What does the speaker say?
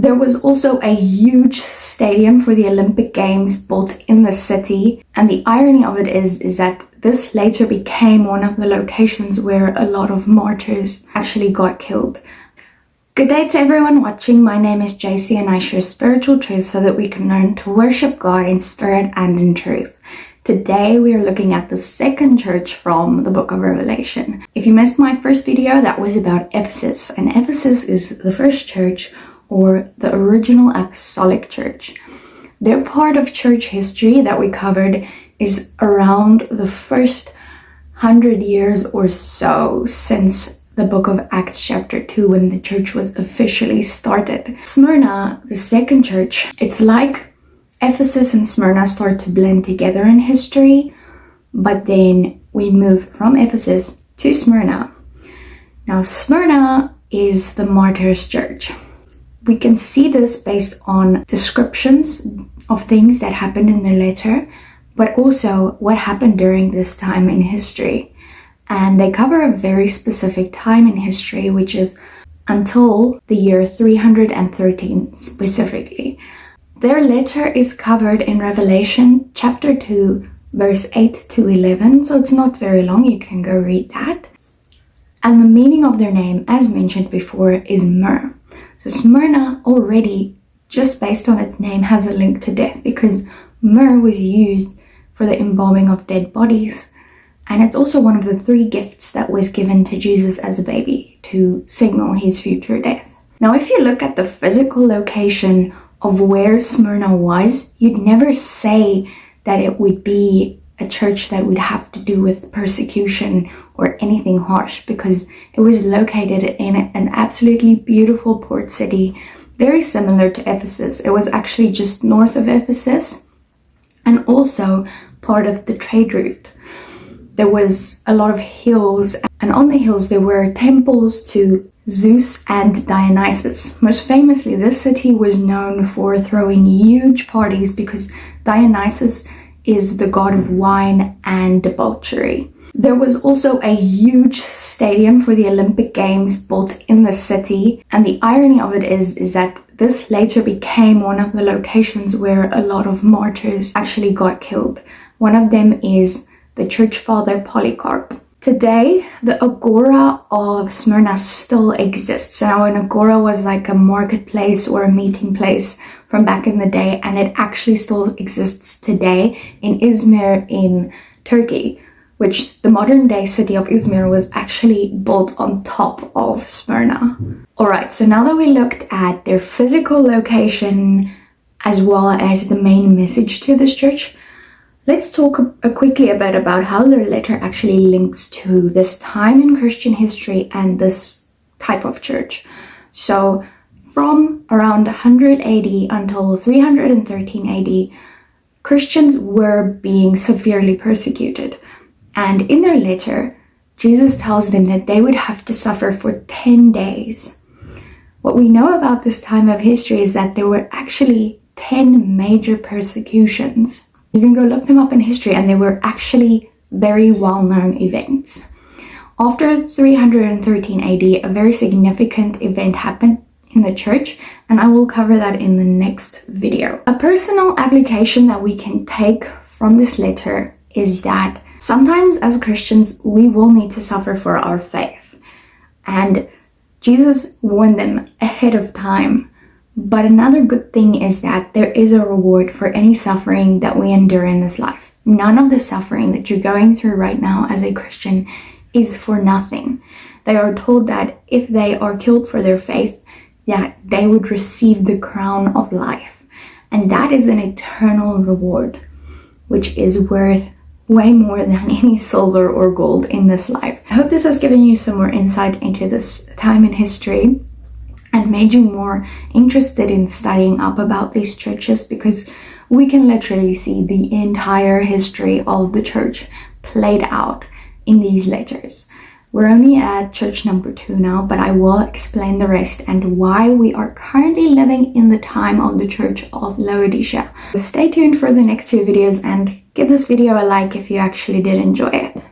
There was also a huge stadium for the Olympic Games built in the city, and the irony of it is that this later became one of the locations where a lot of martyrs actually got killed. Good day to everyone watching. My name is JC and I share spiritual truth so that we can learn to worship God in spirit and in truth. Today we are looking at the second church from the book of Revelation. If you missed my first video, that was about Ephesus, and Ephesus is the first church, or the original apostolic church. Their part of church history that we covered is around the first 100 years or so since the book of Acts chapter 2, when the church was officially started. Smyrna, the second church, it's like Ephesus and Smyrna start to blend together in history, but then we move from Ephesus to Smyrna. Now Smyrna is the martyrs' church. We can see this based on descriptions of things that happened in the letter, but also what happened during this time in history. And they cover a very specific time in history, which is until the year 313 specifically. Their letter is covered in Revelation chapter 2, verse 8 to 11, so it's not very long, you can go read that. And the meaning of their name, as mentioned before, is myrrh. So Smyrna already, just based on its name, has a link to death, because myrrh was used for the embalming of dead bodies. And it's also one of the 3 gifts that was given to Jesus as a baby to signal his future death. Now, if you look at the physical location of where Smyrna was, you'd never say that it would be a church that would have to do with persecution or anything harsh, because it was located in an absolutely beautiful port city, very similar to Ephesus. It was actually just north of Ephesus and also part of the trade route. There was a lot of hills, and on the hills there were temples to Zeus and Dionysus. Most famously, this city was known for throwing huge parties because Dionysus is the god of wine and debauchery. There was also a huge stadium for the Olympic Games built in the city, and the irony of it is that this later became one of the locations where a lot of martyrs actually got killed. One of them is the church father Polycarp. Today, the Agora of Smyrna still exists. Now, an Agora was like a marketplace or a meeting place from back in the day, and it actually still exists today in Izmir in Turkey, which the modern day city of Izmir was actually built on top of Smyrna. Alright, so now that we looked at their physical location as well as the main message to this church, let's talk quickly a bit about how their letter actually links to this time in Christian history and this type of church. So from around 100 AD until 313 AD, Christians were being severely persecuted. And in their letter, Jesus tells them that they would have to suffer for 10 days. What we know about this time of history is that there were actually 10 major persecutions. You can go look them up in history, and they were actually very well-known events. After 313 AD, a very significant event happened in the church, and I will cover that in the next video. A personal application that we can take from this letter is that sometimes as Christians, we will need to suffer for our faith. And Jesus warned them ahead of time. But another good thing is that there is a reward for any suffering that we endure in this life. None of the suffering that you're going through right now as a Christian is for nothing. They are told that if they are killed for their faith, that they would receive the crown of life. And that is an eternal reward, which is worth way more than any silver or gold in this life. I hope this has given you some more insight into this time in history and made you more interested in studying up about these churches, because we can literally see the entire history of the church played out in these letters. We're only at church number 2 now, but I will explain the rest and why we are currently living in the time of the church of Laodicea. So stay tuned for the next 2 videos and give this video a like if you actually did enjoy it.